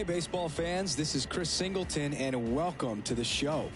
Hey, baseball fans, this is Chris Singleton, and welcome to the show.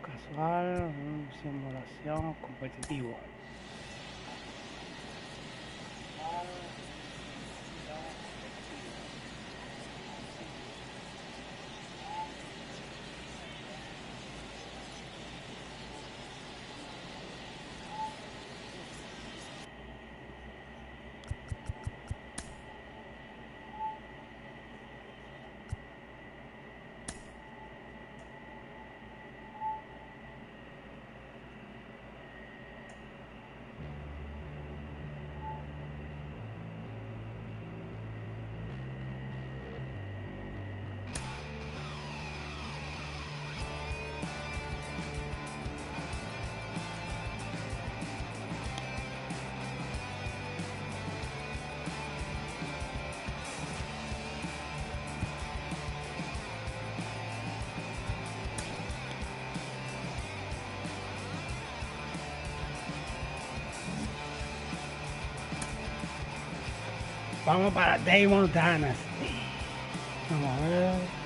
Casual, simulación, competitivo. Vamos para Damon Dynasty. Vamos a ver.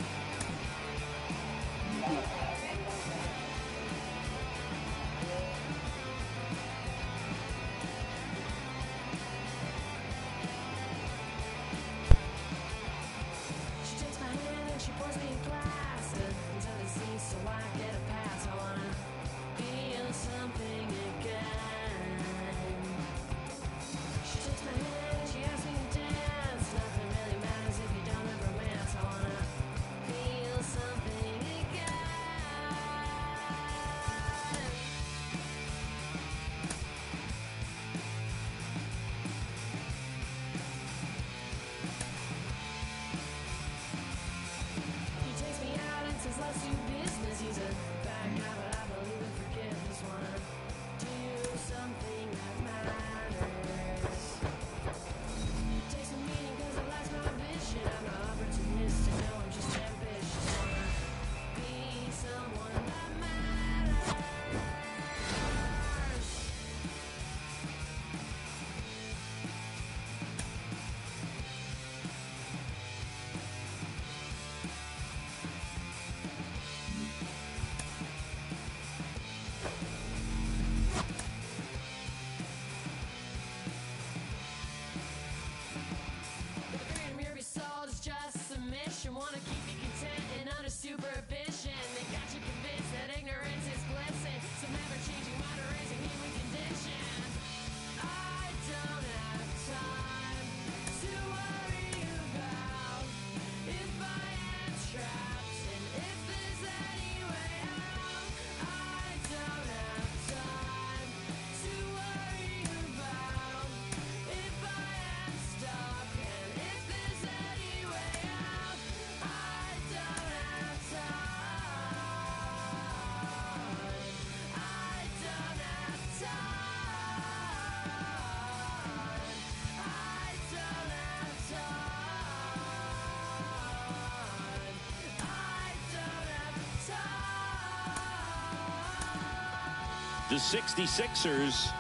the 66ers,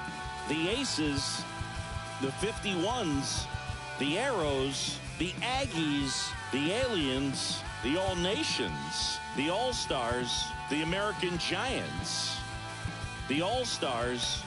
the Aces, the 51s, the Arrows, the Aggies, the Aliens, the All Nations, the All Stars, the American Giants, the All Stars,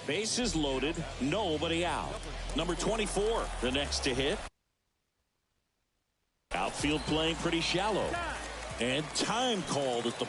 bases loaded, nobody out. Number 24, the next to hit. Outfield playing pretty shallow. And time called at the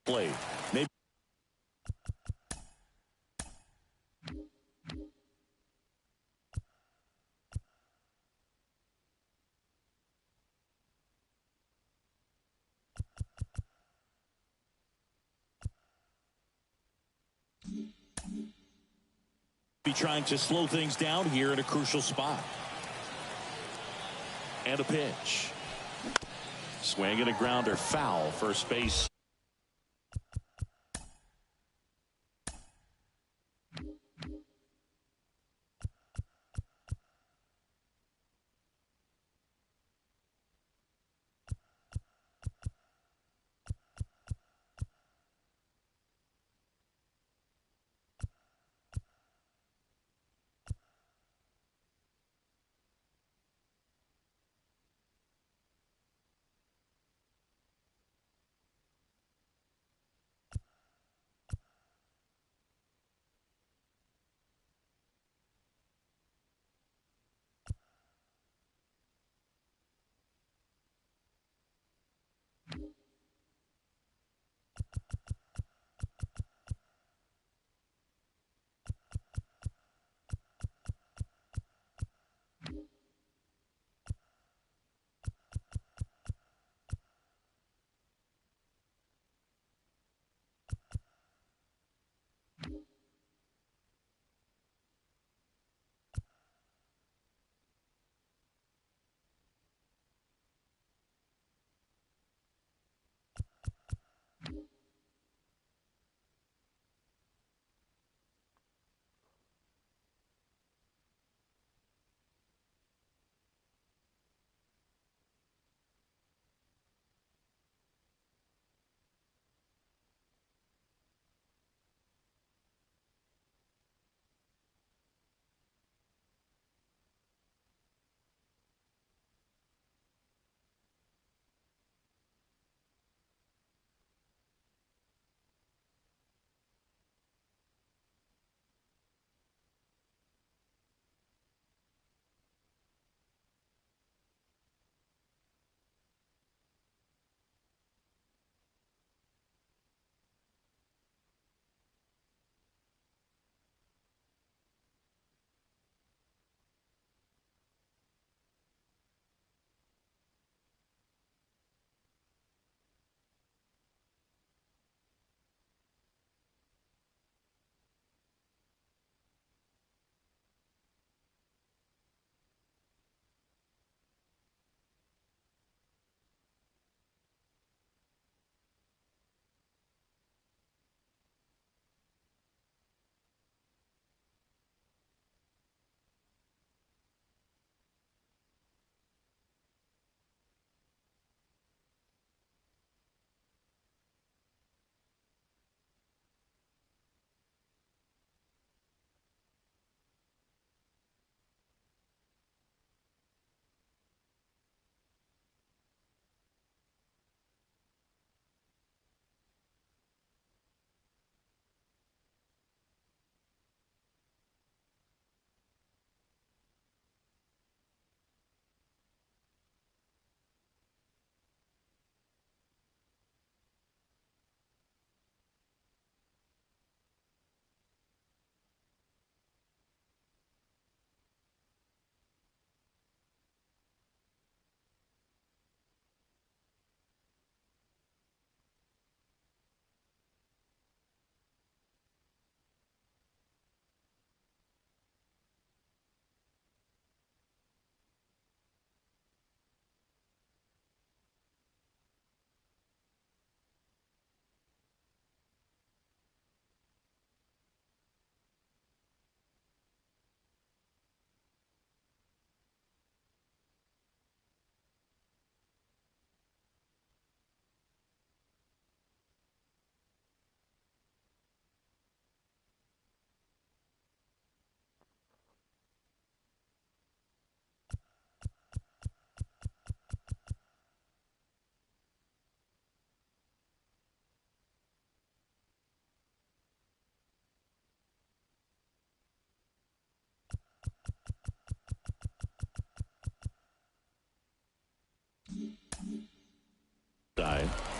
plate. Maybe be trying to slow things down here at a crucial spot. And a pitch. Swing and a grounder, foul, first base.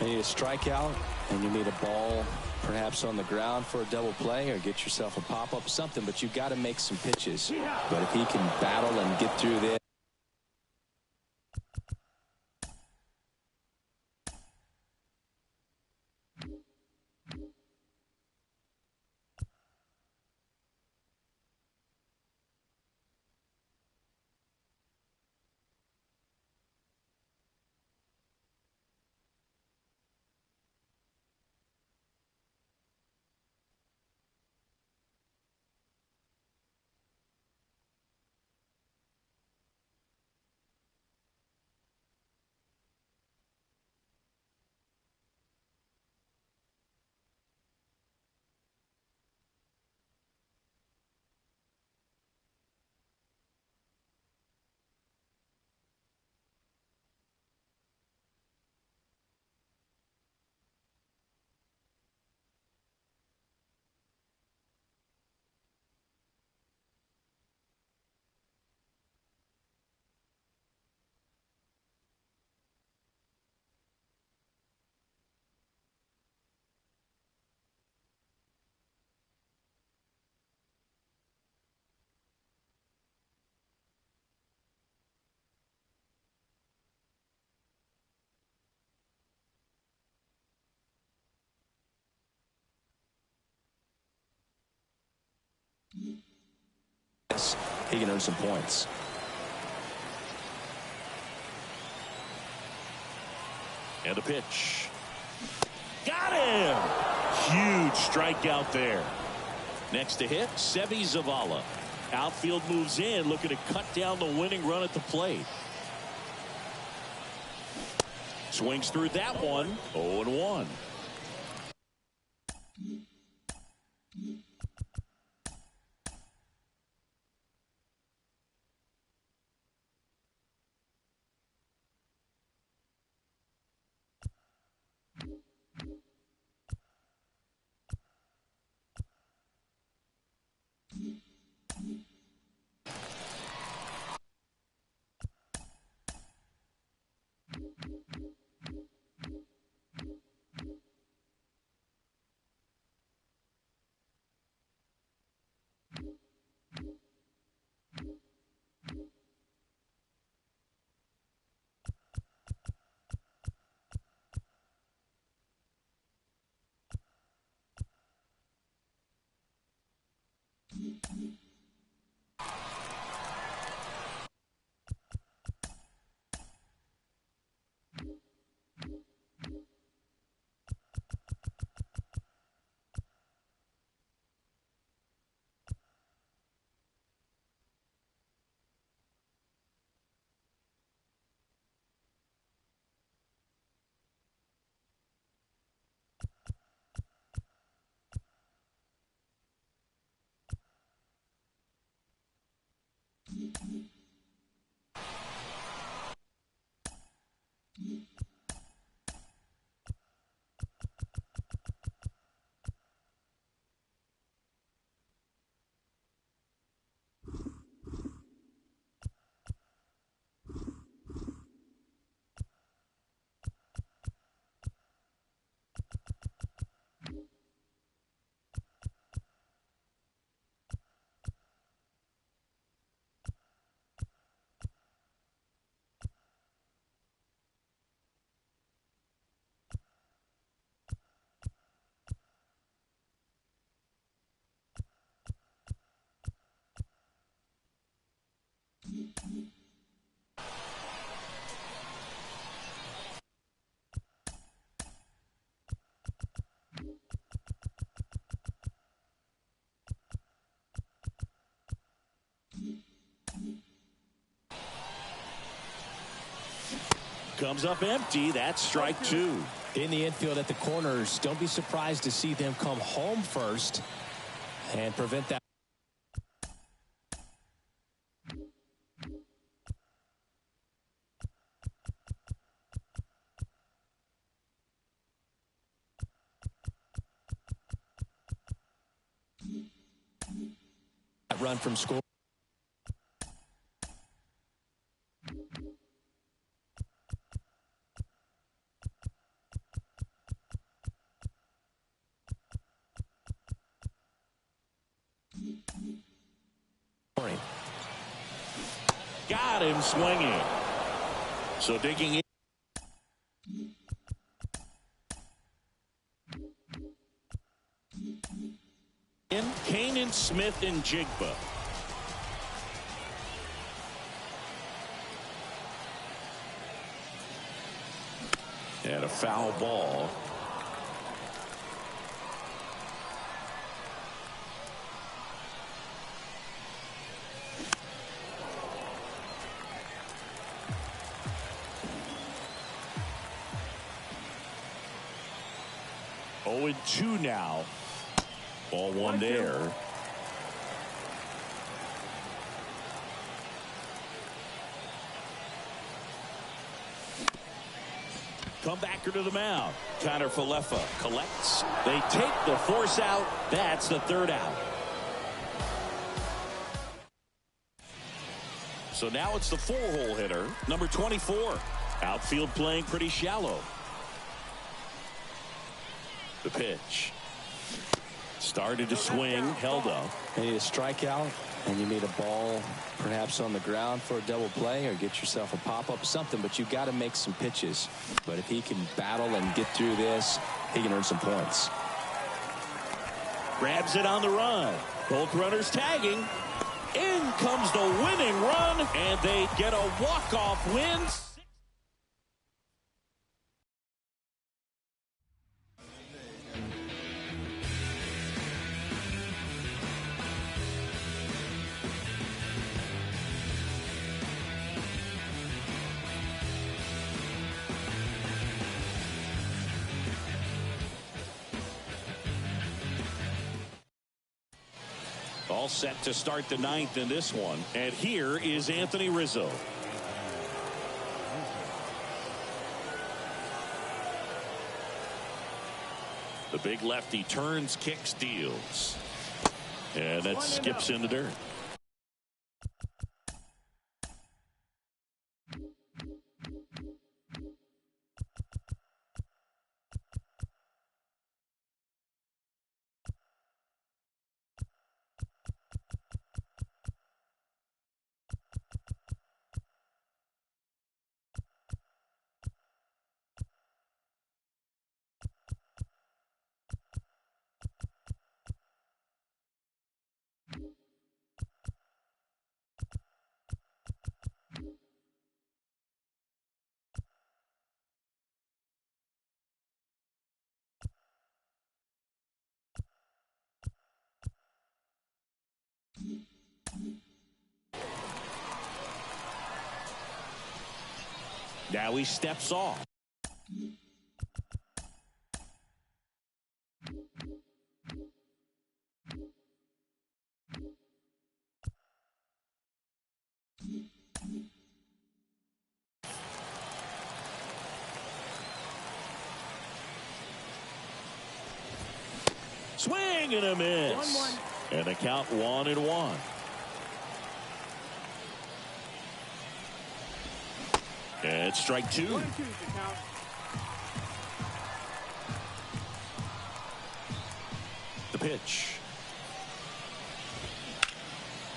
You need a strikeout, and you need a ball perhaps on the ground for a double play, or get yourself a pop-up, something, but you've got to make some pitches. But if he can battle and get through this, he can earn some points. And a pitch. Got him! Huge strikeout there. Next to hit, Sevi Zavala. Outfield moves in, looking to cut down the winning run at the plate. Swings through that one. 0-1. Comes up empty. That's strike two. In the infield at the corners, don't be surprised to see them come home first and prevent that. Run from score. Got him swinging. So digging in, Kanan, Smith, and Jigba. And a foul ball. Oh, and 2 now. Ball 1 there. Comebacker to the mound. Connor Falefa collects. They take the force out. That's the 3rd out. So now it's the 4-hole hitter, number 24. Outfield playing pretty shallow. The pitch. Started to swing, held up. You need a strikeout, and you need a ball perhaps on the ground for a double play, or get yourself a pop-up, something, but you got to make some pitches. But if he can battle and get through this, he can earn some points. Grabs it on the run. Both runners tagging. In comes the winning run, and they get a walk-off win. All set to start the 9th in this one. And here is Anthony Rizzo. The big lefty turns, kicks, deals. And that skips in the dirt. Now he steps off. Swing and a miss. And the count 1-1. And strike 2. The pitch.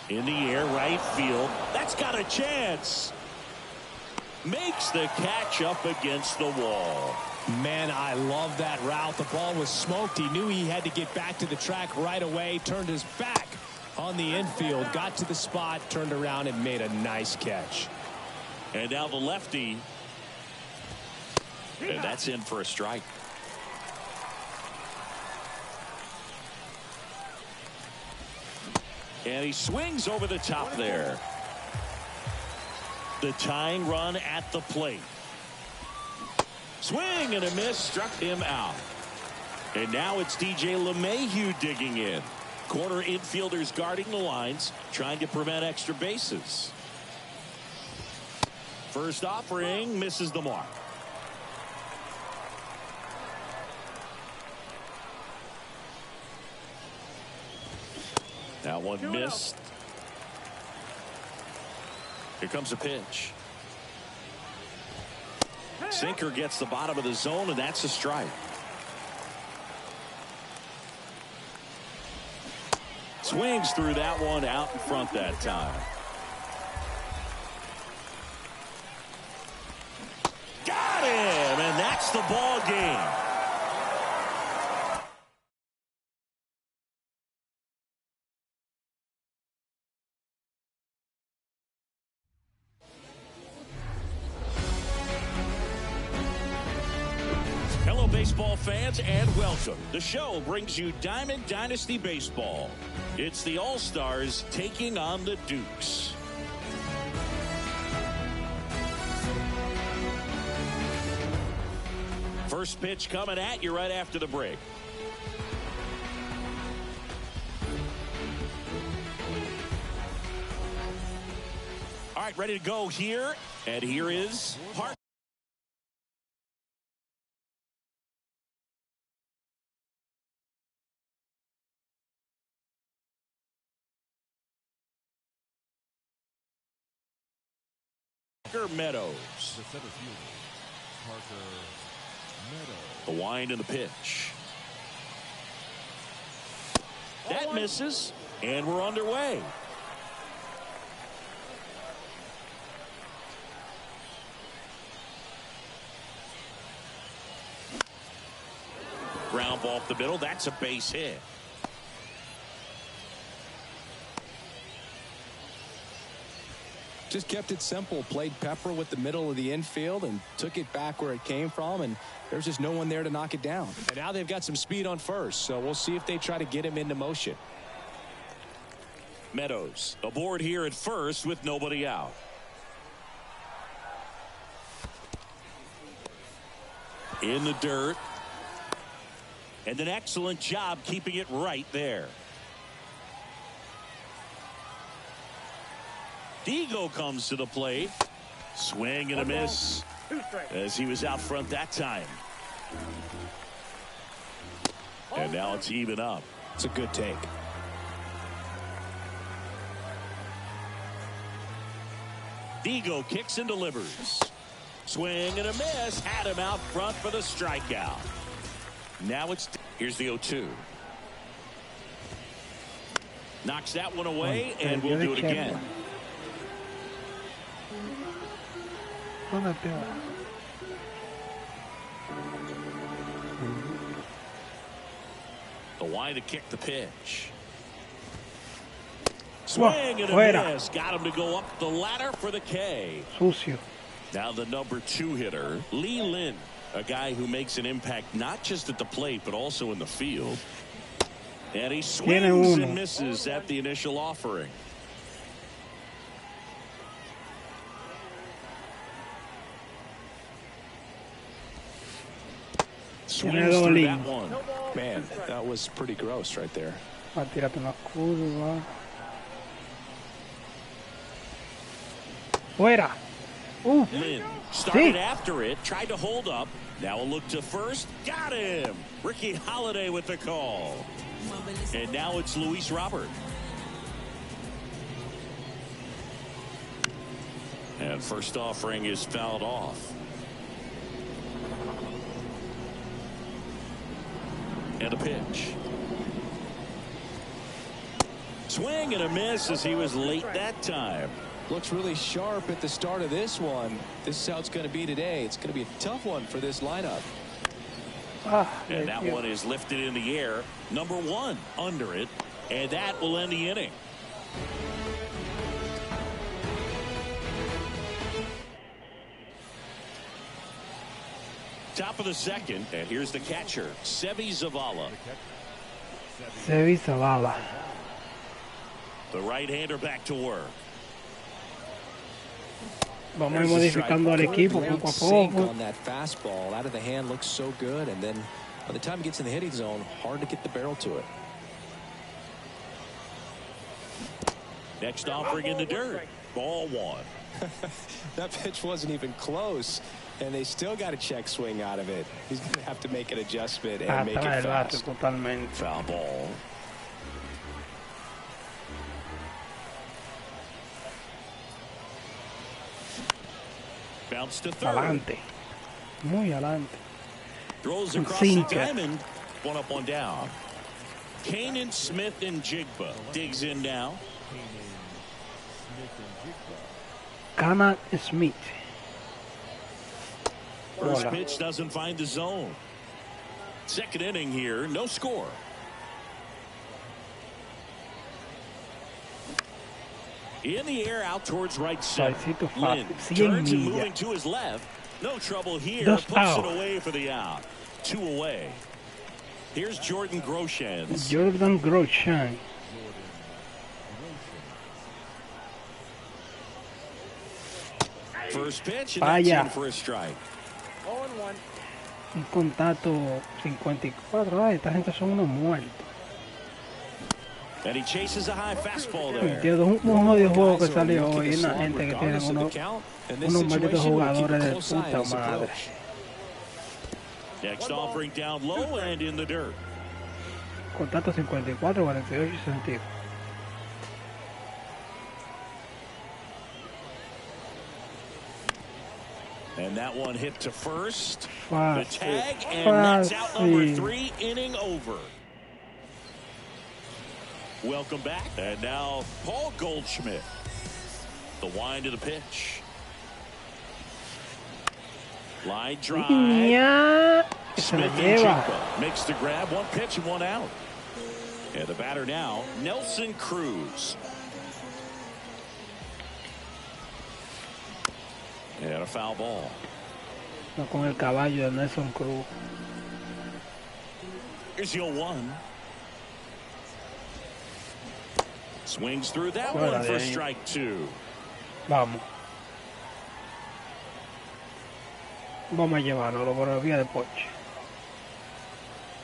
In the air, right field. That's got a chance. Makes the catch up against the wall. Man, I love that route. The ball was smoked. He knew he had to get back to the track right away. Turned his back on the infield. Got to the spot, turned around, and made a nice catch. And now the lefty. And that's in for a strike. And he swings over the top there. The tying run at the plate. Swing and a miss, struck him out. And now it's DJ LeMahieu digging in. Corner infielders guarding the lines, trying to prevent extra bases. First offering misses the mark. That one missed. Here comes a pitch. Sinker gets the bottom of the zone, and that's a strike. Swings through that one, out in front that time. the ball game. Hello, baseball fans, and welcome. The show brings you Diamond Dynasty Baseball. It's the All-Stars taking on the Dukes. First pitch coming at you right after the break. All right, ready to go here. And here is Parker Meadows. The center fielder, Parker Meadows. The wind and the pitch. That misses, and we're underway. Ground ball up the middle. That's a base hit. Just kept it simple, played pepper with the middle of the infield and took it back where it came from, and there's just no one there to knock it down. And now they've got some speed on first, so we'll see if they try to get him into motion. Meadows aboard here at first with nobody out. In the dirt. And an excellent job keeping it right there. Diego comes to the plate. Swing and a miss as he was out front that time. And now it's even up. It's a good take. Diego kicks and delivers. Swing and a miss. Had him out front for the strikeout. Now it's here's the 0-2. Knocks that one away, and we'll do it again. The wind to kick the pitch. Swing and a miss. Got him to go up the ladder for the K. Sucio. Now the number 2 hitter, Lee Lin, a guy who makes an impact not just at the plate but also in the field. And he swings and misses at the initial offering. Swings through that one. Man, that was pretty gross right there. Va a tirarte una curva. Fuera. Lynn started after it, tried to hold up. Now a look to first. Got him. Ricky Holiday with the call. And now it's Luis Robert. And first offering is fouled off. And a pitch. Swing and a miss as he was late that time. Looks really sharp at the start of this one. This is how it's going to be today. It's going to be a tough one for this lineup. And that one is lifted in the air. Number 1 under it. And that will end the inning. Top of the second. And here's the catcher, Sevi Zavala. Sevi Zavala. The right-hander back to work. Vamos a ir modificando al equipo poco a poco. On that fastball, out of the hand, looks so good, and then by the time it gets in the hitting zone, hard to get the barrel to it. Next offering in the dirt. Ball 1. That pitch wasn't even close, and they still got a check swing out of it. He's going to have to make an adjustment and make it fast. Totalmente. Foul ball. Bounce to third. Adelante. Muy adelante. Throws across the diamond. One up, one down. Kanan Smith and Jigba digs in now. Kanan Smith. First Bola. pitch doesn't find the zone. Second inning here, no score. In the air, out towards right center. Suavecito, Lynn fácil. 100 turns and millas. moving to his left. No trouble here. Dos Puts out. it away for the out. 2 away. Here's Jordan Groshans. Jordan Grosjean. First pitch and that's Vaya. in for a strike. Un contacto 54. Ay, esta gente son unos muertos. And he chases a high fastball there. Entiendo, un jodido juego que Guys are salió looking hoy. to Una slump gente que tienen regardless of the unos count. In this malditos situation, we'll keep a jugadores de close eye puta on his madre. approach. Next offering down low and in the dirt. Contacto 54, 48 y 62. And that one hit to first. The Fácil. tag, and that's out number Fácil. 3, inning over. Welcome back. And now Paul Goldschmidt. The wind of the pitch. Line drive. Ya. Se la Smith and lleva. Jinko makes the grab. 1 pitch and 1 out. And the batter now, Nelson Cruz. And a foul ball. No, con el caballo de Nelson Cruz. Here's the 0-1. Swings through that Fuera one de for ahí. strike 2. Vamos. Vamos a llevarlo por la vía de Poche.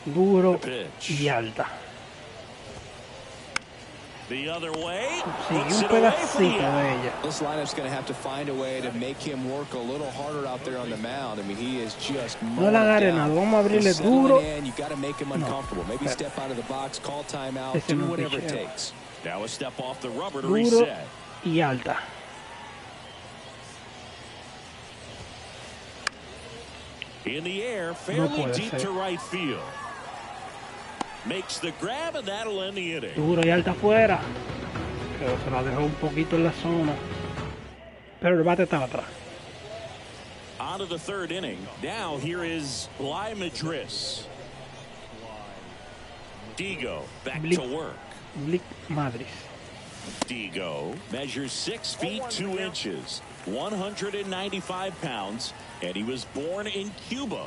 Duro Pitch. y alta. The other way. Sí, Puts un it away for pedacito the de out. ella. This lineup's going to have to find a way to make him work a little harder out there on the mound. I mean, he is just No le agarre nada. Vamos a abrirle He's settling duro. in. You got to make him uncomfortable. Maybe step out of the box, call timeout, Ese do no es whatever it picheo. takes. Now a step off the rubber to Duro reset. y alta. In the air, No fairly puede deep ser. to right field. Makes the grab, and that'll end the inning. Duro y alta afuera. Pero se la dejó un poquito en la zona. Pero el bate estaba atrás. On to the 3rd inning. Now here is Bly Madris. Digo back Blip. to work. Blick Madrid. Digo measures 6 feet 2 inches, 195 pounds, and he was born in Cuba.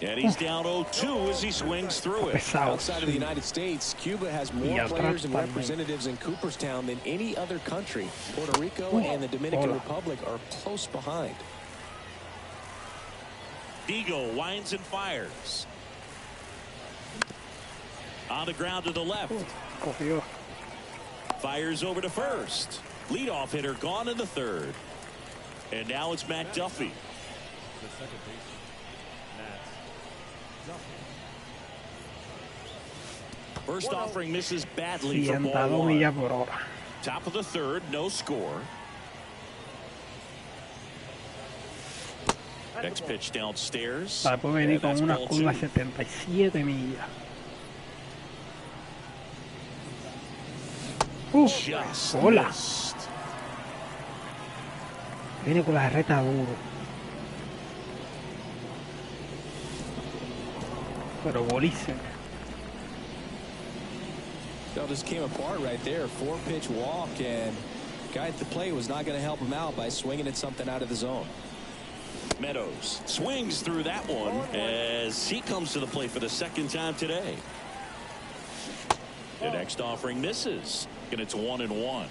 And he's down 0-2 as he swings through it. Pesado. Outside of the United States, Cuba has more atrás players and también. representatives in Cooperstown than any other country. Puerto Rico and the Dominican Hola. Republic are close behind. Digo winds and fires. On the ground to the left. Cogió. Fires over to first. Leadoff hitter gone in the 3rd. And now it's Matt Duffy. The second baseman, Matt Duffy. First offering misses badly for 102 ball 1. millas por hora. Top of the 3rd, no score. Next pitch downstairs. Para después venir And that's con una ball curva 2. 77 millas. Just Hola. missed. Viene con la recta duro. Pero bolísimo. That just came apart right there. 4-pitch walk, and guy at the plate was not going to help him out by swinging at something out of the zone. Meadows swings through that one as he comes to the plate for the 2nd time today. The next offering misses, and it's 1-1.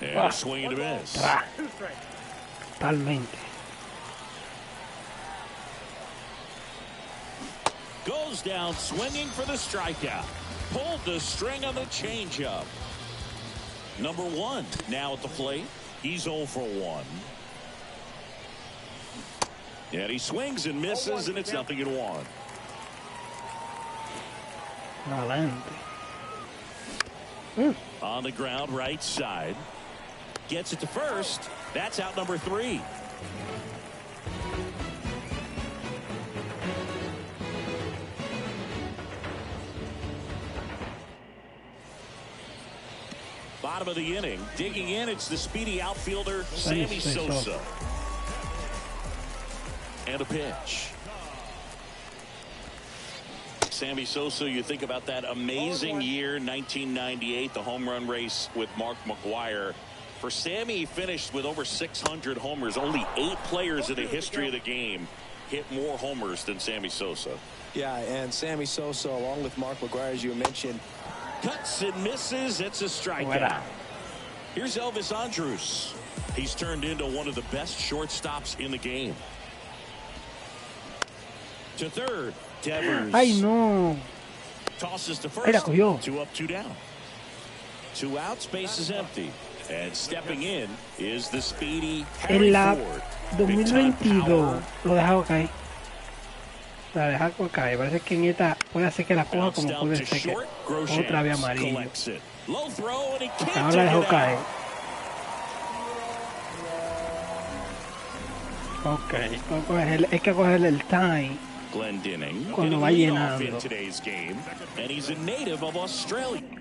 And a swing and a miss. Tra. Totalmente. Goes down swinging for the strikeout. Pulled the string on the changeup. Number 1 now at the plate. He's 0 for 1. And he swings and misses, and it's 0-1. Adelante. On the ground, right side. Gets it to first. That's out number 3. Bottom of the inning. Digging in, it's the speedy outfielder, Sammy Sosa. And a pitch. Sammy Sosa, you think about that amazing year, 1998, the home run race with Mark McGwire. For Sammy, he finished with over 600 homers. Only 8 players in the history of the game hit more homers than Sammy Sosa. Yeah, and Sammy Sosa, along with Mark McGwire, as you mentioned. Cuts and misses. It's a strikeout. Here's Elvis Andrus. He's turned into one of the best shortstops in the game. To third, Devers. Ay, no. Tosses to Ay, la first. cogió. 2 up, 2 down. 2 outs, base is empty. And stepping in is the speedy Harry En la Ford. 2022 lo dejaba caer. La deja caer. Parece que en esta puede hacer que la coja como puede ser que otra vez amarillo. Ahora la dejó caer. Ok, hay que cogerle el time cuando va llenando.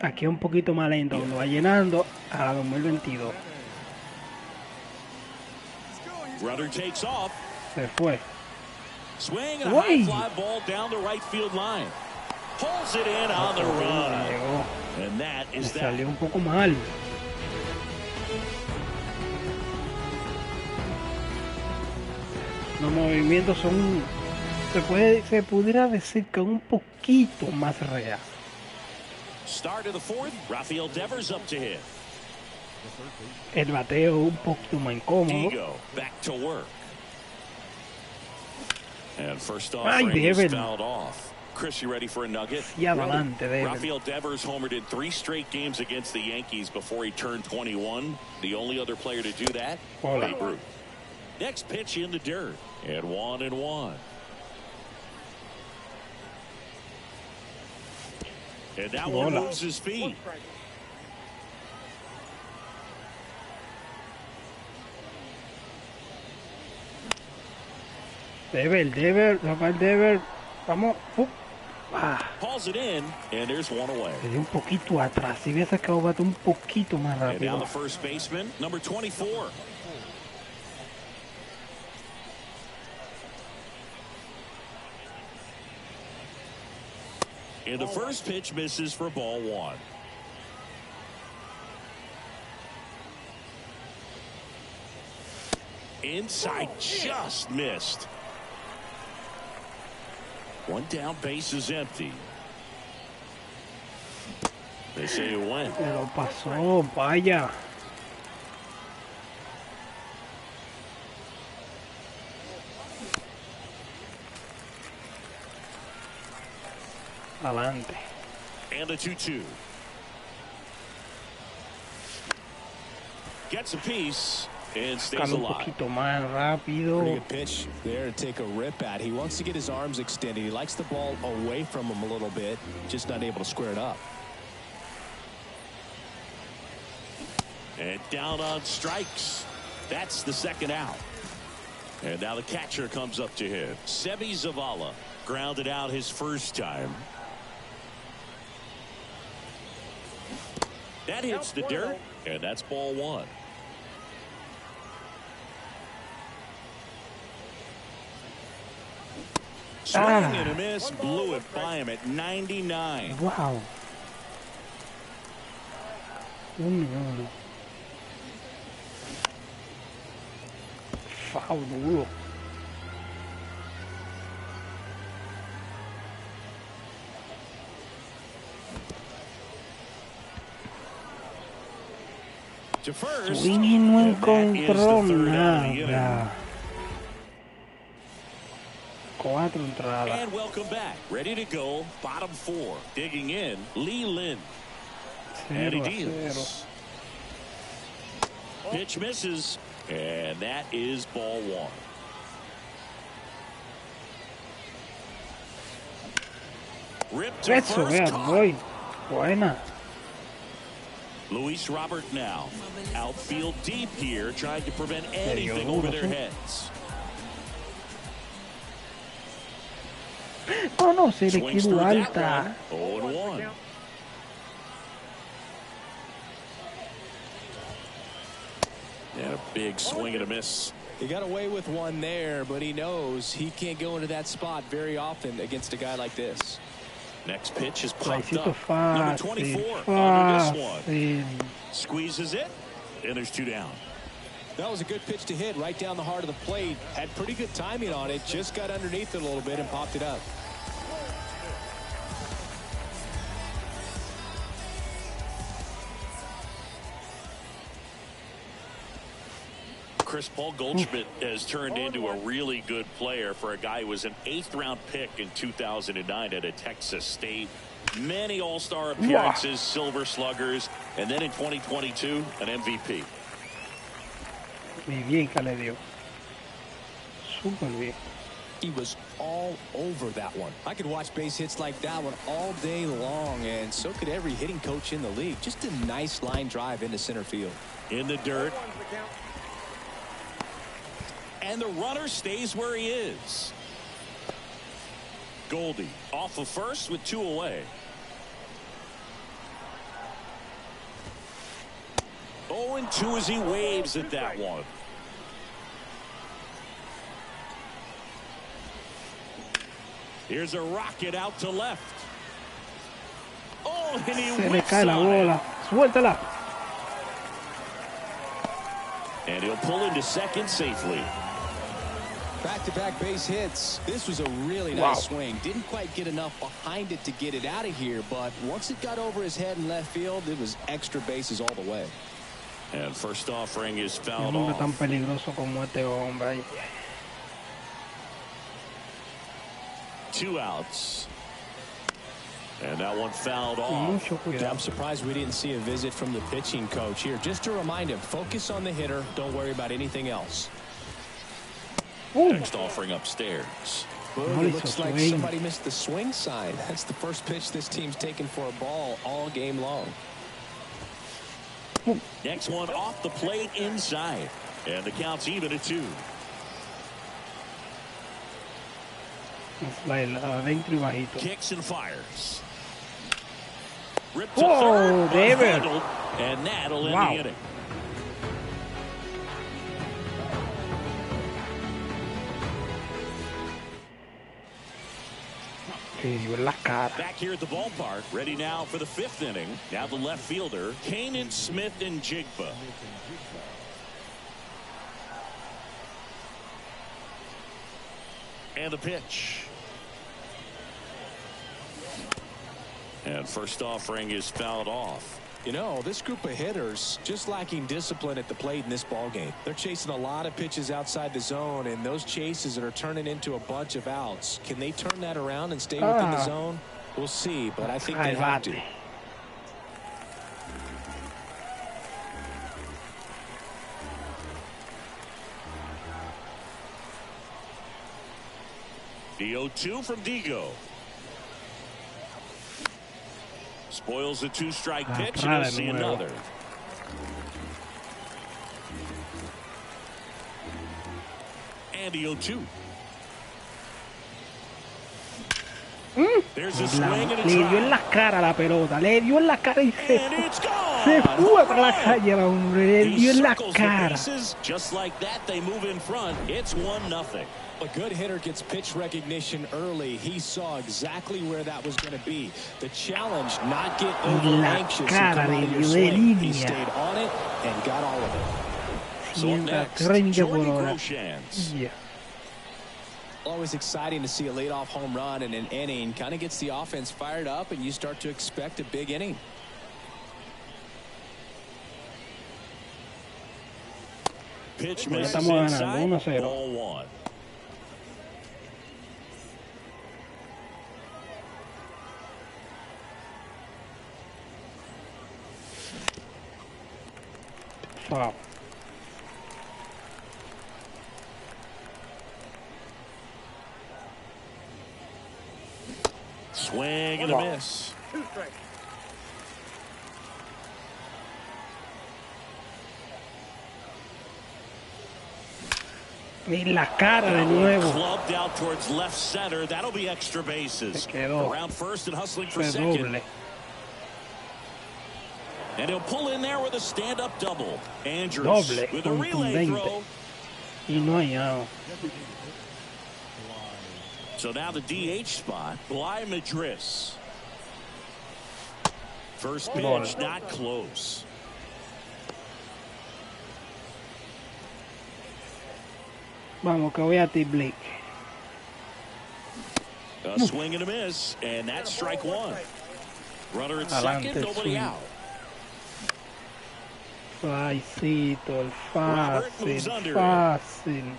Aquí es un poquito más lento cuando va llenando a la 2022. Se fue. Swing and a high fly ball down the right field line. Pulls it in on the run. And that is that. Salió un poco mal. Los movimientos son, se pudiera decir que un poquito más real. Start of the fourth, Rafael Devers up to hit. El bateo un poquito más incómodo. Digo, back to work. And first off, fouled off. Chris, you ready for a nugget? Y adelante, Rafael Devers homered in 3 straight games against the Yankees before he turned 21. The only other player to do that, Babe Ruth. Next pitch in the dirt, and 1-1. And that one moves his feet. Rafael Devers, vamos. Pulls it in, and there's one away. Se dio un poquito atrás, si hubiera sacado bate un poquito más rápido. And now the first baseman, number 24. And the first pitch misses for ball 1. Inside, just missed. One down, base is empty. They say it went. Se lo pasó, vaya. Adelante. And a 2-2. Gets a piece and stays Un alive. poquito más rápido. Pretty good pitch there to take a rip at. He wants to get his arms extended. He likes the ball away from him a little bit, just not able to square it up. And down on strikes. That's the second out. And now the catcher comes up to him. Sebi Zavala grounded out his first time. That hits the dirt, and that's ball 1. Swing and a miss, blew it by him at 99. Wow. No. Foul duro. To first, Swinging no and that is the encontró third out of the inning. nada. 4 entradas. And welcome back. Ready to go. Bottom 4. Digging in. Lee Lin. And he 0-0. deals. Pitch misses. And that is ball 1. Rip to Eso, first. vean, Caught. voy. Buena. Luis Robert now. Outfield deep here. Trying to prevent anything over their heads. No, se le Swings quedó through that alta. one. 0-1. A big swing and a miss. He got away with one there, but he knows he can't go into that spot very often against a guy like this. Next pitch is popped Fácil, up. Number 24 under this one. Squeezes it, and there's 2 down. That was a good pitch to hit right down the heart of the plate. Had pretty good timing on it. Just got underneath it a little bit and popped it up. Chris, Paul Goldschmidt has turned into a really good player for a guy who was an 8th-round pick in 2009 at a Texas State. Many all-star appearances, Silver Sluggers, and then in 2022, an MVP. Muy bien que le dio. Súper bien. He was all over that one. I could watch base hits like that one all day long, and so could every hitting coach in the league. Just a nice line drive into center field. In the dirt. And the runner stays where he is. Goldie off of first with 2 away. 0-2 as he waves at that one. Here's a rocket out to left. Oh, and he Se le cae la bola. Suéltala. And he'll pull into second safely. Back-to-back base hits. This was a really nice swing. Didn't quite get enough behind it to get it out of here, but once it got over his head in left field, it was extra bases all the way. And first offering is fouled Un hombre off. tan peligroso como este hombre. 2 outs. And that one fouled off. Mucho Yeah, cuidado. I'm surprised we didn't see a visit from the pitching coach here. Just to remind him, focus on the hitter. Don't worry about anything else. Next offering upstairs. Well, it looks like somebody missed the swing sign. That's the first pitch this team's taken for a ball all game long. Next one off the plate inside. And the count's even at 2. Adentro y bajito. Kicks and fires. Ripped to Whoa, third, David. handled, and that'll end the inning. Le dio en la cara. Back here at the ballpark, ready now for the 5th inning. Now the left fielder, Kanan Smith and Jigba. And the pitch. And first offering is fouled off. You know, this group of hitters just lacking discipline at the plate in this ball game. They're chasing a lot of pitches outside the zone, and those chases that are turning into a bunch of outs. Can they turn that around and stay within the zone? We'll see, but I think they have to. The 0-2 from Digo. Spoils the 2-strike pitch, and we'll see another. And the 0-2. There's a swing and a Le dio en la cara la pelota. Le dio en la cara y se fue para la calle el hombre. Le dio en la cara. Just like that, they move in front. It's 1-0. A good hitter gets pitch recognition early. He saw exactly where that was going to be. The challenge, not get over anxious and come out of your swing. He stayed on it and got all of it. So next, Jordy Groshans. Yeah. Always exciting to see a leadoff home run in an inning. Kind of gets the offense fired up, and you start to expect a big inning. Pitch misses inside. Ball 1. Wow. Swing and a miss. En la cara de nuevo. Clubbed out towards left center. That'll be extra bases. Around first and hustling for second. And he'll pull in there with a stand-up double. Andrews Doble, with a relay throw. Y no hay out. So now the DH spot, Bly Madris. First pitch, not close. Vamos, que voy a ti, Blake. A swing and a miss, and that's strike one. Runner at second, nobody out. Suavecito, el fácil, fácil.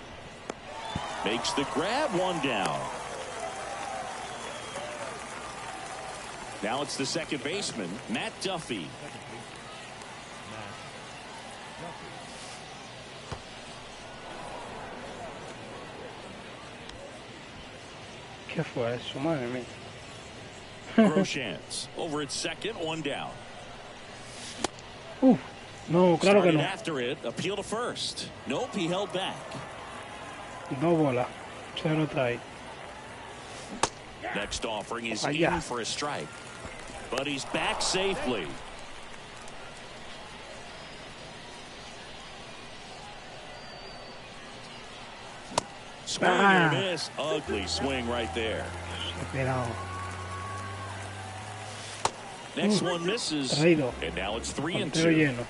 Makes the grab, one down. Now it's the second baseman, Matt Duffy. ¿Qué fue eso, madre mía? Groshans over at second, one down. No, claro que no. After it, appeal to first. Nope, he held back. No bola. Se lo trae. Next offering is in for a strike. But he's back safely. Swing and a miss. Ugly swing right there. Next one misses. And now it's 3-2.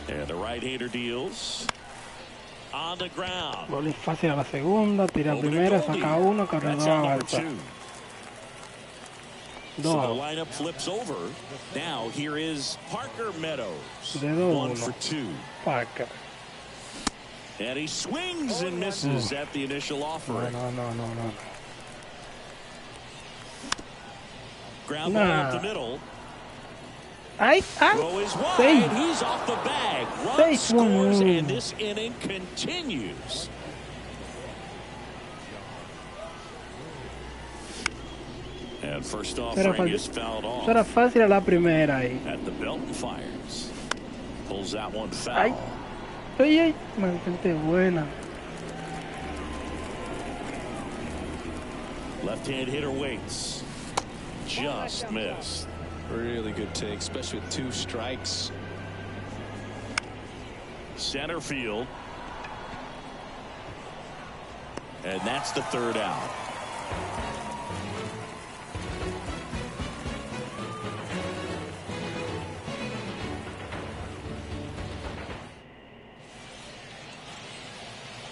And the right-hander deals. On the ground. Bola fácil a la segunda, tira primera, saca uno, corredor avanza. So the lineup flips over. Now here is Parker Meadows. 1 for 2. Parker. And he swings and misses at the initial offering. No. Ground ball up the middle. Throw is wide. He's off the bag. Run scores, and this inning continues. And first offering is fouled off. Era fácil a la primera ahí. At the belt and fires. Pulls that one foul. Oye, mantente buena. Left-hand hitter waits. Just missed. Really good take, especially with 2 strikes. Center field. And that's the third out.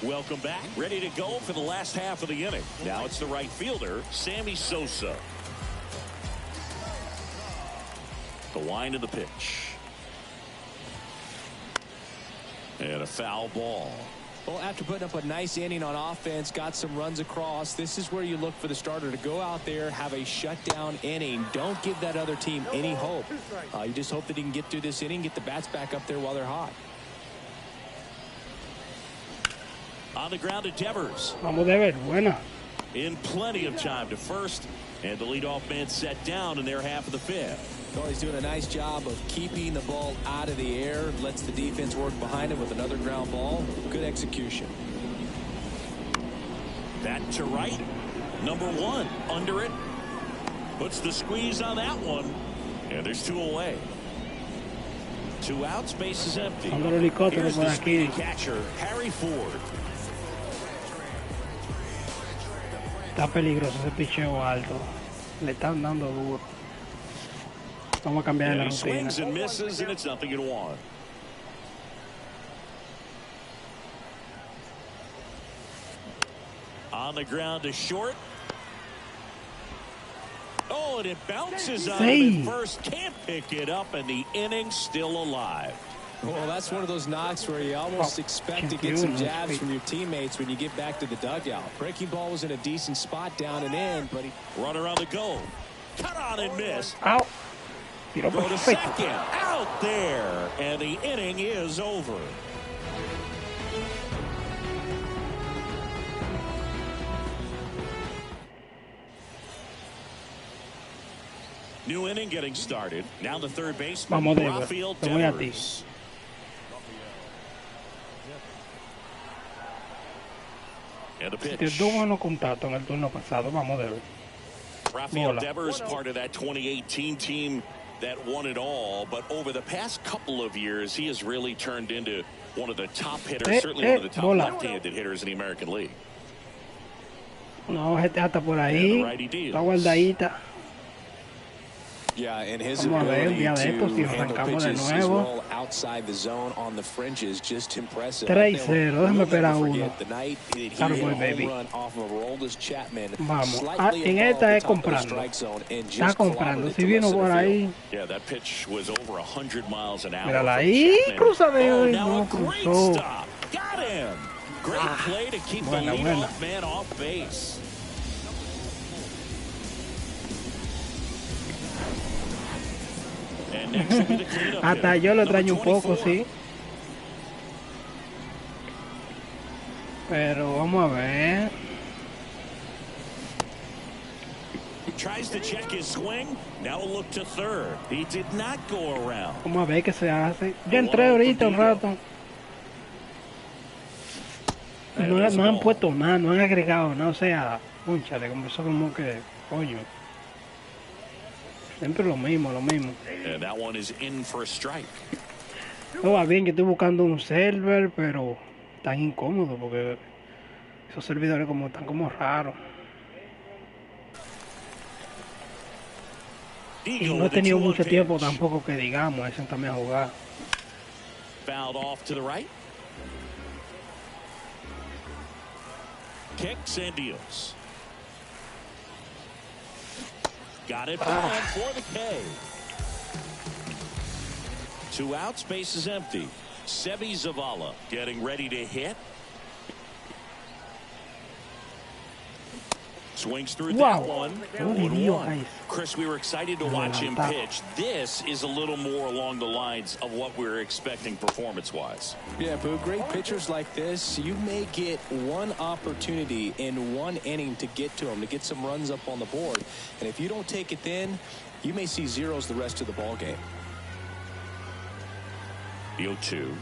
Welcome back. Ready to go for the last half of the inning. Now it's the right fielder, Sammy Sosa. The wind of the pitch. And a foul ball. Well, after putting up a nice inning on offense, got some runs across, this is where you look for the starter to go out there, have a shutdown inning. Don't give that other team any hope. You just hope that he can get through this inning, get the bats back up there while they're hot. On the ground at Devers. Vamos de ver, buena. In plenty of time to first, and the leadoff man set down in their half of the fifth. Oh, he's doing a nice job of keeping the ball out of the air, lets the defense work behind him with another ground ball. Good execution. Back to right. Number 1 under it. Puts the squeeze on that one. And there's 2 away. 2 outs, base is empty. Here's the speedy catcher, Harry Ford. Está peligroso ese picheo alto. Le están dando duro. Vamos a cambiar la rutina. Swings and misses, and it's 0-1. On the ground to short. Oh, and it bounces on him at first. Can't pick it up, and the inning's still alive. Well, that's one of those knocks where you almost expect to get some jabs from your teammates when you get back to the dugout. Breaking ball was in a decent spot down and in, but he... Runner on the go. Cut on and miss. Out. Go to second. Out there. And the inning is over. New inning getting started. Now the third baseman, Rafael Devers. And a pitch. Dos buenos contactos en el turno pasado. Vamos a ver. Rafael Devers, part of that 2018 team that won it all, but over the past couple of years, he has really turned into one of the top hitters, certainly one of the top left-handed hitters in the American League. No, este hasta por ahí. Está guardadita. Yeah, and his Vamos a ver, un día de estos si handle arrancamos de pitches nuevo. well outside the zone on the fringes, just impressive. 3-0, déjame esperar uno. The night that he Claro, hit a boy, home baby. run off of Aroldis Chapman. Vamos, Slightly en above esta the es top of the comprando. strike zone and Está just comprando. clobbered Si it to vino left por center ahí. field. Yeah, that pitch was over 100 miles an hour. Mírala from ahí, Chapman. cruza de Oh, hoy, now no a great cruzó. stop. Got him. Great play to keep the leadoff man off base. And next will be the cleanup Hasta hitter, yo lo number extraño un poco, 24. sí. Pero vamos a ver. Tries to check his swing. Now a look to third. He did not go around. Vamos a ver qué se hace. Ya entré ahorita un rato. No han puesto nada, no han agregado nada. O sea, cónchale, como eso como que, coño. Siempre lo mismo, lo mismo. And that one is in for a strike. No va bien, yo estoy buscando un server, pero tan incómodo porque esos servidores como están como raros. Y no he tenido mucho tiempo tampoco que digamos, a sentarme a jugar. Fouled off to the right. Kicks and deals. Got it down for the K. 2 outs, base is empty. Sebi Zavala getting ready to hit. Swings through that one. 0-1. Chris, we were excited to watch him pitch. This is a little more along the lines of what we were expecting performance-wise. Yeah, Boo, great pitchers like this, you may get one opportunity in one inning to get to them, to get some runs up on the board. And if you don't take it then, you may see zeros the rest of the ball game. The 0-2.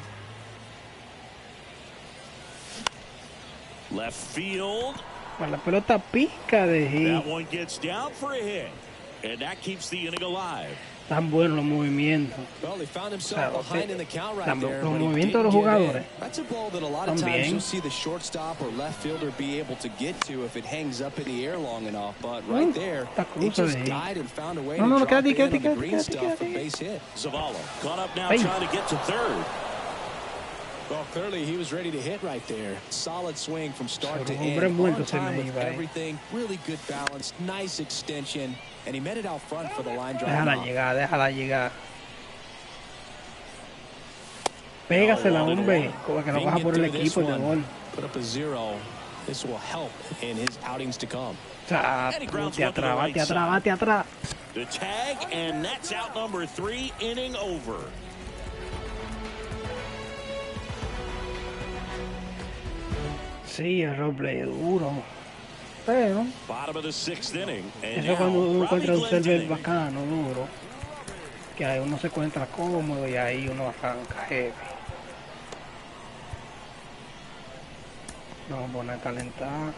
Left field. La pelota pica de hit. That one gets down for a hit. And that keeps the inning alive. Tan buenos los movimientos. Well, he found himself behind in the count right there. Los movimientos de los jugadores. That's a ball that a lot of times you'll see the shortstop or left fielder be able to get to if it hangs up in the air long enough. But right there, it just died and found a way to drop in on the green stuff for base hit. Zavala caught up now trying to get to third. Well, clearly he was ready to hit right there. Solid swing from start to end. On time with everything. Really good balance. Nice extension. And he met it out front for the line drive. Déjala llegar. Pégasela, hombre. Como que no baja por el equipo de gol. Put up a 0. This will help in his outings to come. Bate atrás. The tag, and that's out number 3, inning over. Sí, el roleplay es duro. Pero Bottom of the 6th inning. Eso cuando uno encuentra un server bacano, duro, que ahí uno se encuentra cómodo y ahí uno arranca heavy. Vamos a poner a calentar.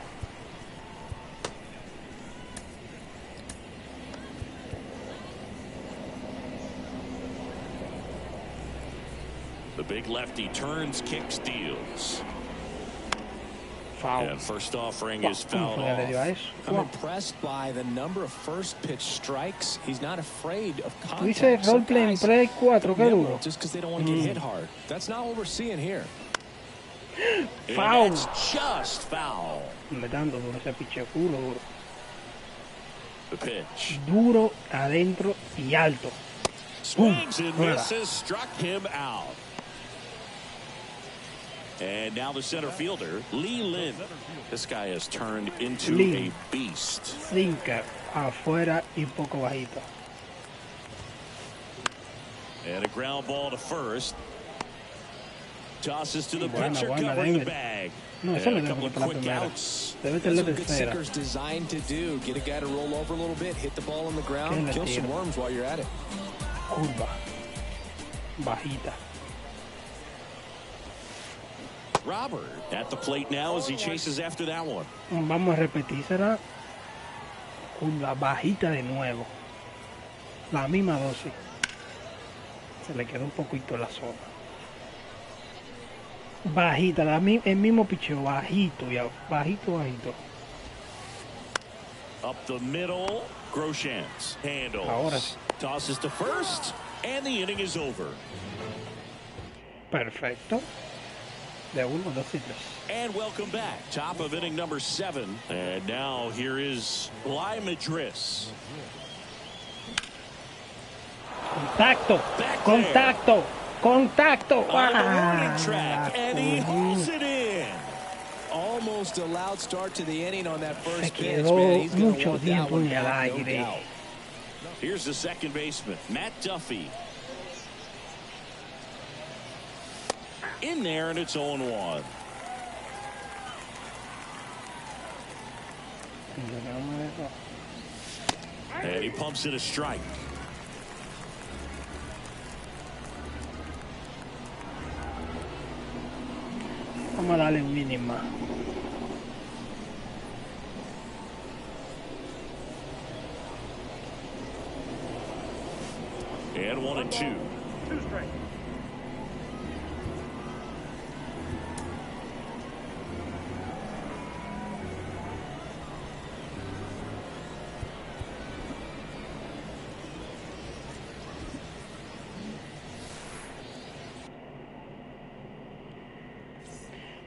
The big lefty turns, kicks, deals. Foul. And first offering is fouled off. I'm impressed by the number of first pitch strikes. He's not afraid of contact. Dice roleplay en play 4, qué duro. Just because they don't want to get hit hard. That's not what we're seeing here. Foul. And that's just foul. Me dando duro ese piche duro. The pitch. Duro, adentro y alto. Swings and misses, struck him out. And now the center fielder, Lee Lin. This guy has turned into a beast. Sinker, afuera y poco bajito. And a ground ball to first. Tosses to the pitcher, covering the bag. No, eso a le couple of quick outs. Debe tener what Sinker's designed to do. Get a guy to roll over a little bit, hit the ball on the ground, kill some worms while you're at it. Curva. Bajita. Robert at the plate now as he chases after that one. Vamos a repetírsela. Curva bajita de nuevo. La misma dosis. Se le quedó un poquito en la zona. Bajita, el mismo picheo, bajito, ya, bajito. Up the middle, Groshans handles. Ahora sí. Tosses to first, and the inning is over. Perfecto. De 1, 2 y 3. And welcome back. Top of inning number 7. And now here is Bly Madris. Contacto. Contacto. Contacto. On the warning track, and he hauls it in. Almost a loud start to the inning on that first Se pitch, quedó man. He's going to mucho want that tiempo one en el back, no aire. doubt. Here's the second baseman, Matt Duffy. In there, and it's 0-1. And he pumps in a strike. Vamos a darle un inning más. And 1-2.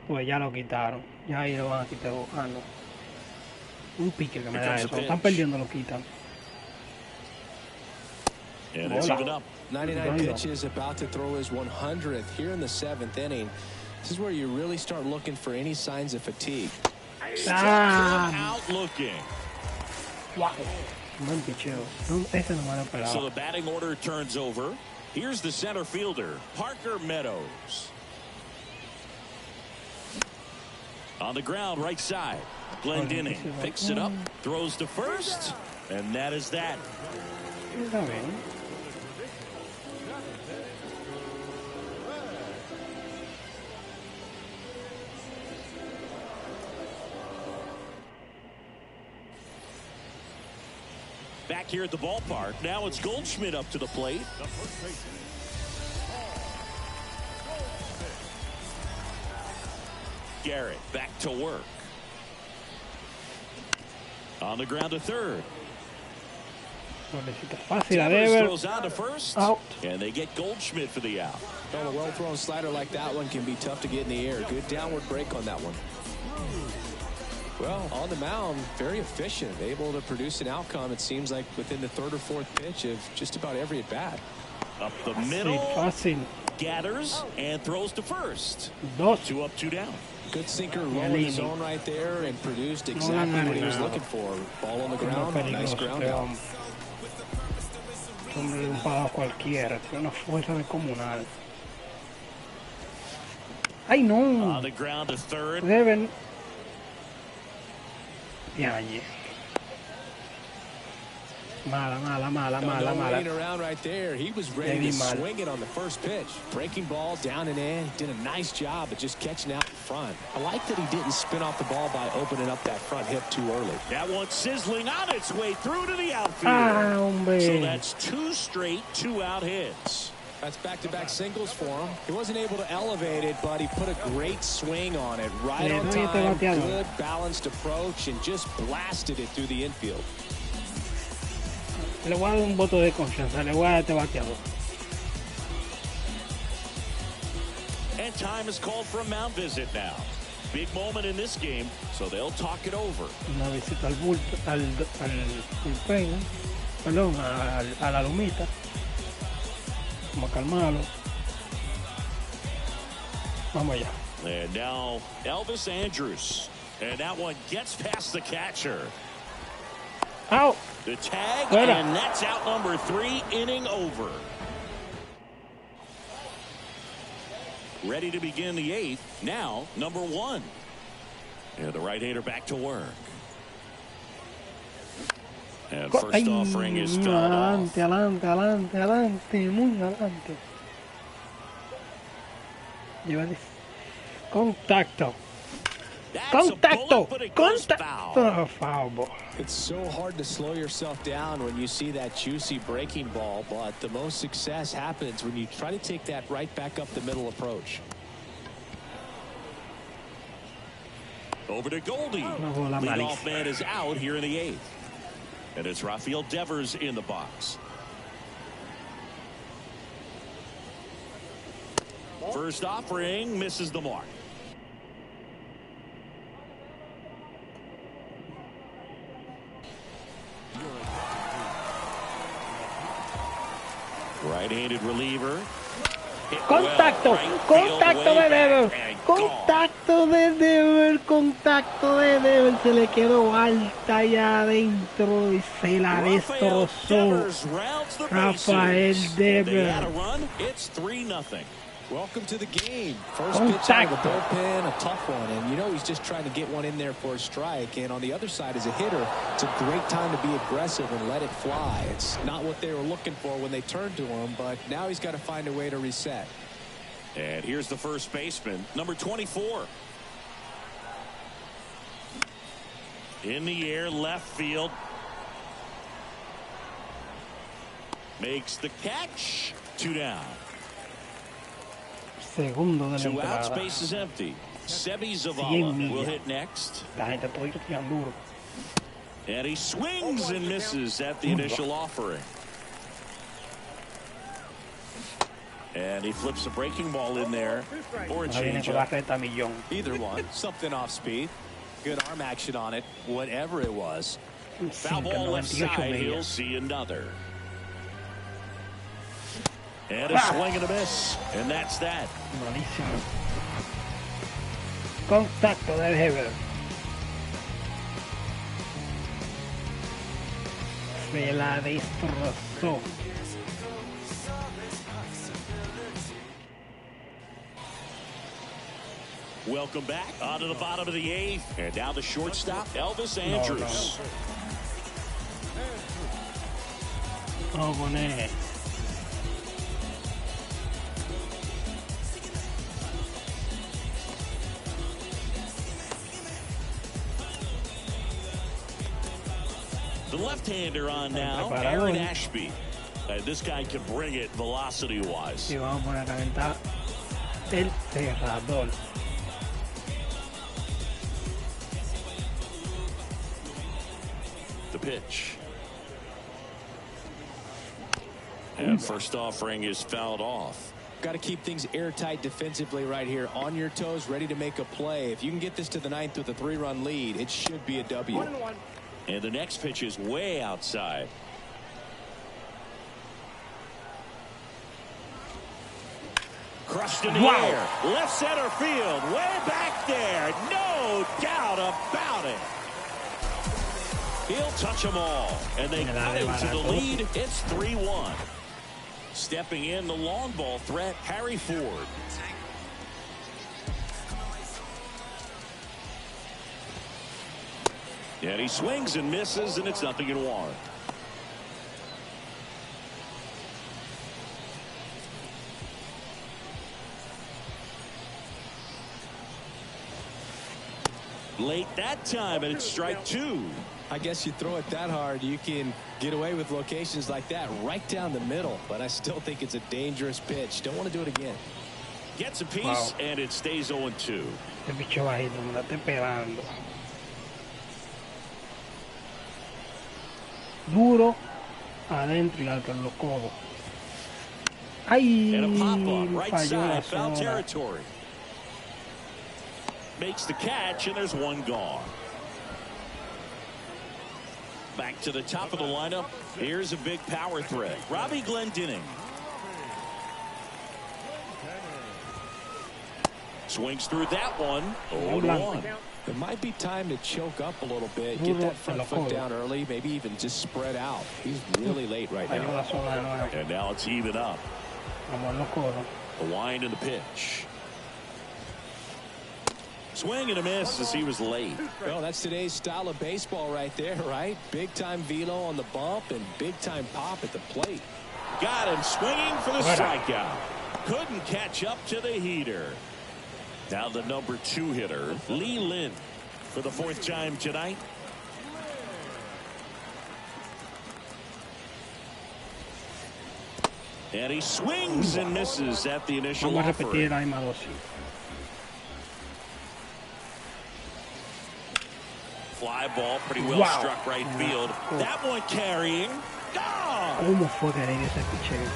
Pues ya lo quitaron. Ya ahí lo van a quitar. Ah, no. Un pique que me da eso. Están perdiendo, lo quitan. And it's even up. 99 pitches, about to throw his 100th here in the 7th inning. This is where you really start looking for any signs of fatigue. Out looking. Wow. Buen picheo. No, ese no me lo esperaba. So the batting order turns over. Here's the center fielder, Parker Meadows. On the ground, right side. Glendinning picks it up, throws to first, and that is that. Está bien. Back here at the ballpark, now it's Goldschmidt up to the plate. Garrett back to work. On the ground to third. Fácil a Devers Devers. throws on to first. Out. And they get Goldschmidt for the out. Well, a well-thrown slider like that one can be tough to get in the air. Good downward break on that one. Well, on the mound, very efficient. Able to produce an outcome, it seems like, within the 3rd or 4th pitch of just about every at-bat. Up the middle. Fácil. Gathers and throws to first. Dos. 2 up, 2 down. Good sinker low in the zone right there and produced exactly what he was looking for. Ball on the ground, nice ground out. Hombre, un palo cualquiera, tiene una fuerza descomunal. ¡Ay, no! On the ground to third. Deben. Ya, allí. Mala. Waiting around right there. He was ready to swing it on the first pitch. Breaking ball down and in. He did a nice job of just catching out in front. I like that he didn't spin off the ball by opening up that front hip too early. That one sizzling on its way through to the outfield. So that's 2 straight 2-out hits. That's back-to-back singles for him. He wasn't able to elevate it, but he put a great swing on it. Right on time, good balanced approach, and just blasted it through the infield. Le voy a dar un voto de confianza, le voy a dar este bateador. And time is called for a mound visit now. Big moment in this game, so they'll talk it over. Una visita al bullpen, perdón, a la lumita. Vamos a calmarlo. Vamos allá. And now Elvis Andrus. And that one gets past the catcher. Out. The tag, Fuera. and that's out number 3, inning over. Ready to begin the 8th. Now, number 1. And the right-hander back to work. And first offering is fouled off. Adelante, muy adelante. Lleva contacto. Contacto. Contacto. Foul ball. It's so hard to slow yourself down when you see that juicy breaking ball, but the most success happens when you try to take that right back up the middle approach. Over to Goldie. Leadoff man is out here in the 8th. And it's Rafael Devers in the box. First offering misses the mark. Right-handed reliever. Contacto, contacto de Devers, contacto de Devers, contacto de Devers, se le quedó alta allá adentro y se la destrozó. Rafael Devers. It's 3-0. Welcome to the game. First pitch out of the bullpen, a tough one, and you know he's just trying to get one in there for a strike. And on the other side, as a hitter, it's a great time to be aggressive and let it fly. It's not what they were looking for when they turned to him, but now he's got to find a way to reset. And here's the first baseman, number 24. In the air, left field. Makes the catch. 2 down. Segundo de la 2 outs, entrada. base is empty. Sebi Zavala will hit next. La gente todito tiran duro. And he swings and misses at the initial offering. And he flips a breaking ball in there or a changeup. Either one. Something off speed. Good arm action on it. Whatever it was. Foul ball left side. He'll see another. And a swing and a miss. And that's that. Malísimo. Contacto de Devers. Se la destrozó. Welcome back. On to the bottom of the 8th. And now the shortstop, Elvis Andrus. Vamos a poner. The left-hander on now, Aaron Ashby. This guy can bring it velocity-wise. Y vamos a poner a calentar el cerrador. The pitch. And first offering is fouled off. Got to keep things airtight defensively right here. On your toes, ready to make a play. If you can get this to the 9th with a 3-run lead, it should be a W. 1-1. And the next pitch is way outside. Crushed in the air. Left center field. Way back there. No doubt about it. He'll touch them all. And they cut into the lead. It's 3-1. Stepping in the long ball threat, Harry Ford. And he swings and misses, and it's 0-1. Late that time, and it's strike 2. I guess you throw it that hard, you can get away with locations like that right down the middle. But I still think it's a dangerous pitch. Don't want to do it again. Gets a piece, and it stays 0-2. El bicho bajito, me la estoy pegando. Duro, adentro y alto en los codos. ¡Ay! And a pop-up, right Falló la side, foul zona. territory. Makes the catch, and there's one gone. Back to the top of the lineup. Here's a big power threat. Robbie Glendening. Swings through that one. 0-1. It might be time to choke up a little bit. Get that front foot down early. Maybe even just spread out. He's really late right Falló now. la zona de nuevo. And now it's even up. Vamos a los codos. The wind and the pitch. Swing and a miss as he was late. Well, that's today's style of baseball right there, right? Big time velo on the bump and big time pop at the plate. Got him swinging for the strikeout. Couldn't catch up to the heater. Now the number 2 hitter, Lee Lin, for the 4th time tonight. And he swings and misses at the initial Vamos a offer. repetir la misma dosis. Fly ball, pretty well struck right field. That one carrying. ¿Cómo fue que le dio ese picheo?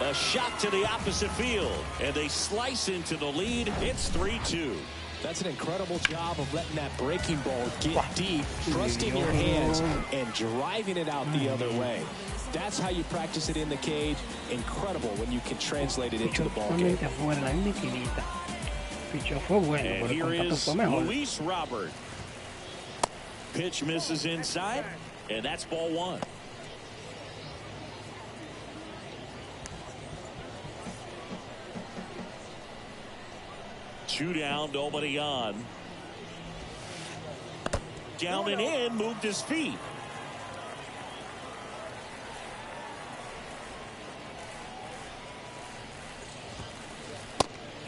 A shot to the opposite field, and they slice into the lead. It's 3-2. That's an incredible job of letting that breaking ball get deep, trusting your hands, and driving it out the other way. That's how you practice it in the cage. Incredible when you can translate it into the ball game. And here is Luis Robert. Pitch misses inside, and that's ball 1. Two down, nobody on. Down and in, moved his feet.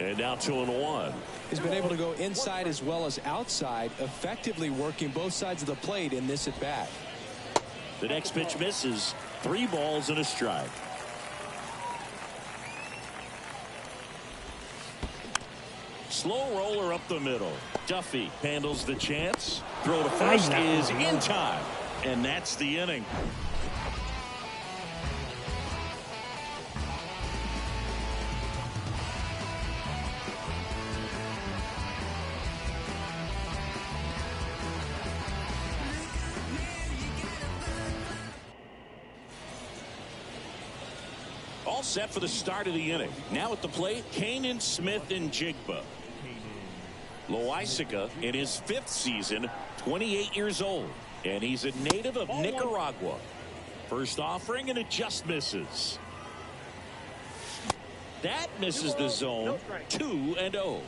And now 2-1. He's been able to go inside as well as outside, effectively working both sides of the plate in this at bat. The next pitch misses. 3 balls and a strike. Slow roller up the middle. Duffy handles the chance. Throw to first is in time. And that's the inning. All set for the start of the inning. Now at the plate, Kanan, Smith, and Jigba. Loaisaga in his 5th season, 28 years old, and he's a native of Nicaragua. First offering, and it just misses. That misses the zone. 2-0.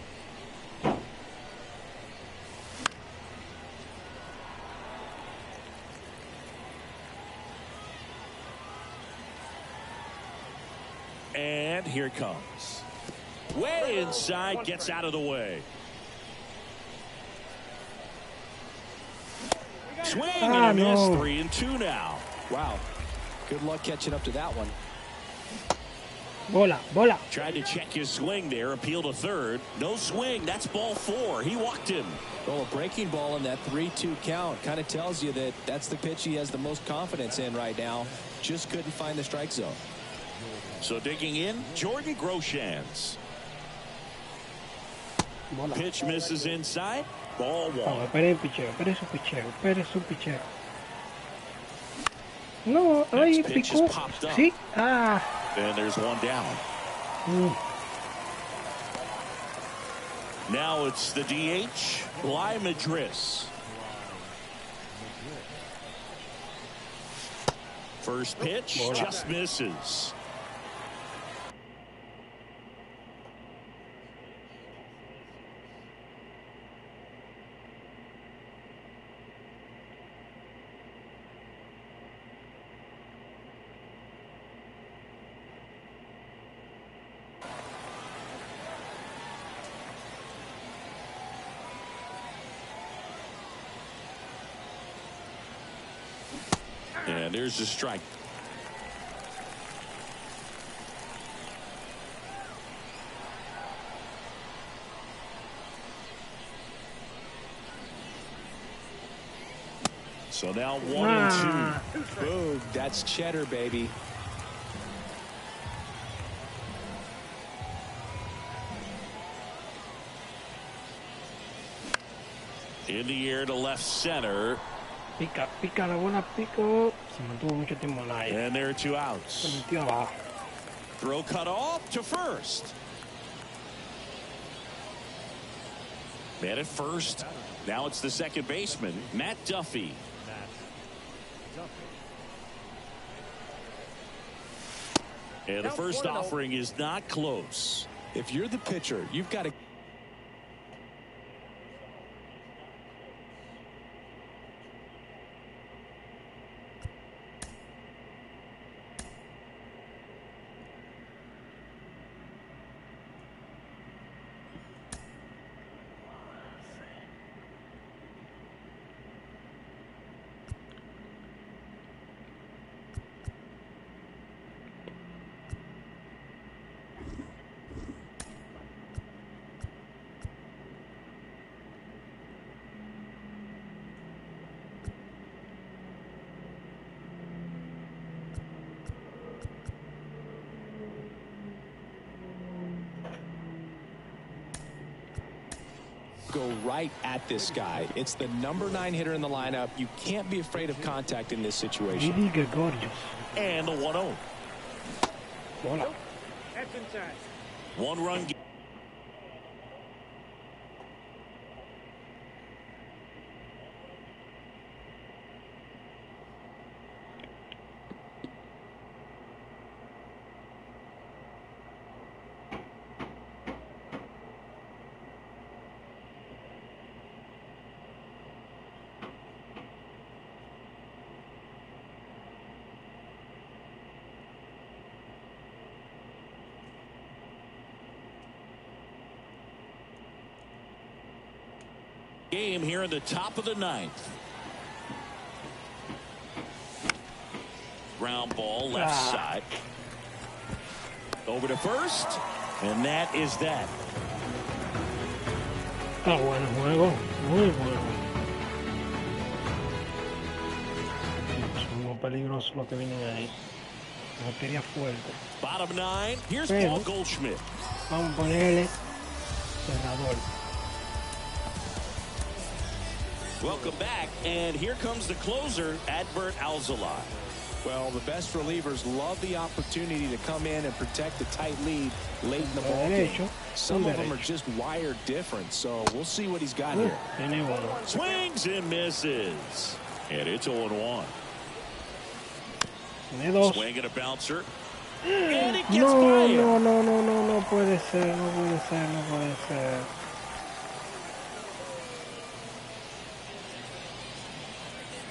And here it comes. Way inside, gets out of the way. Swing and a miss. 3-2 now. Wow. Good luck catching up to that one. Bola, bola. Tried to check his swing there, appeal to third. No swing. That's ball 4. He walked him. Well, a breaking ball in that 3-2 count kind of tells you that that's the pitch he has the most confidence in right now. Just couldn't find the strike zone. So digging in, Jordan Groshans. Pitch misses inside. Ball 1. Espere su picheo. No, ahí picó. Sí. And there's one down. Now it's the DH, Bly Madris. First pitch just misses. And there's the strike. So now 1-2. Boom. That's cheddar, baby. In the air to left center. Pica la bola, pico. Se mantuvo mucho tiempo en el aire. And there are 2 Se outs. metió abajo. Throw cut off to first. Man at first. Now it's the second baseman, Matt Duffy. And the first offering is not close. If you're the pitcher, you've got to go right at this guy. It's the number 9 hitter in the lineup. You can't be afraid of contact in this situation. And the 1-0. Hola. 1-run. Game here in the top of the 9th. Ground ball left side. Over to first. And that is that. Está bueno juego. Muy bueno. Son muy peligrosos los que vienen ahí. Batería fuerte. Bottom 9. Here's Pero, Paul Goldschmidt. vamos a ponerle cerrador. Welcome back, and here comes the closer, Adbert Alzolay. Well, the best relievers love the opportunity to come in and protect the tight lead late in the ball game. Some of them are just wired different, so we'll see what he's got here. Swings and misses, and it's 0-1. Swing and a bouncer, and it gets by him. No puede ser, no puede ser, no puede ser.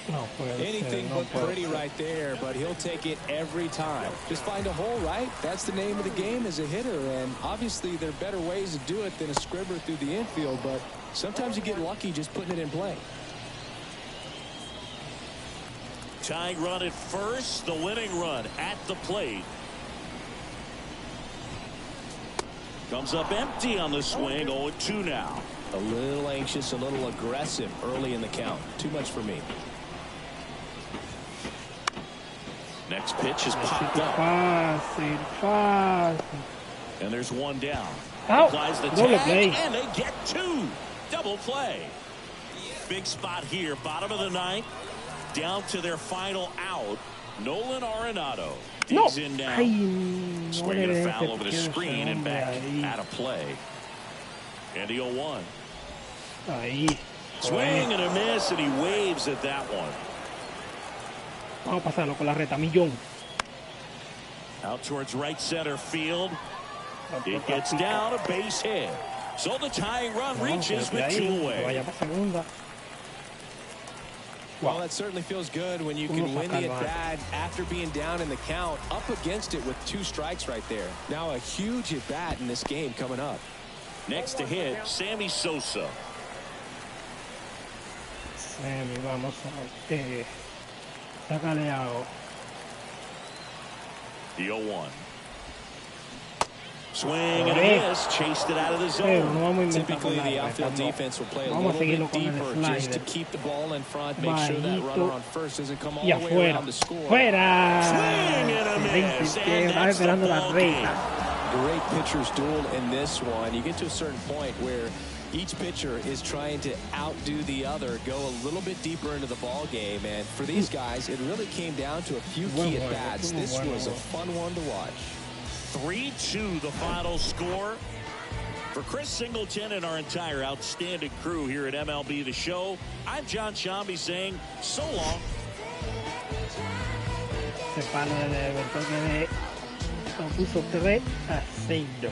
No Anything but pretty right there, but he'll take it every time. Just find a hole, right? That's the name of the game as a hitter, and obviously there are better ways to do it than a scribber through the infield, but sometimes you get lucky just putting it in play. Tying run at first, the winning run at the plate. Comes up empty on the swing, 0-2 now. A little anxious, a little aggressive early in the count. Too much for me. Next pitch is popped up. And there's one down. Applies the tag, and they get 2. Double play. Big spot here, bottom of the 9th. Down to their final out. Nolan Arenado digs in now. Swinging a foul over the screen and back out of play. And the 0-1. Swing and a miss, and he waves at that one. Vamos a pasarlo con la reta, millón. Out towards right center field. It gets down, a base hit. So the tying run reaches with 2 away. Well, that certainly feels good when you can win the at-bat after being down in the count, up against it with 2 strikes right there. Now a huge at-bat in this game coming up. Next to hit, Sammy Sosa. Sammy, vamos a sácale algo. The 0-1. Swing and a miss, chased it out of the zone. Typically, the outfield defense will play a little bit deeper just to keep the ball in front, make sure that runner on first doesn't come all the way around to score. Fuera. Swing and a miss, and that's the ball game. Great pitchers duel in this one. You get to a certain point where each pitcher is trying to outdo the other, go a little bit deeper into the ball game, and for these guys, it really came down to a few key at-bats. This was a fun one to watch. 3-2 the final score. For Chris Singleton and our entire outstanding crew here at MLB The Show, I'm John Shambi saying so long. Se palo de Everton que lo puso 3-0.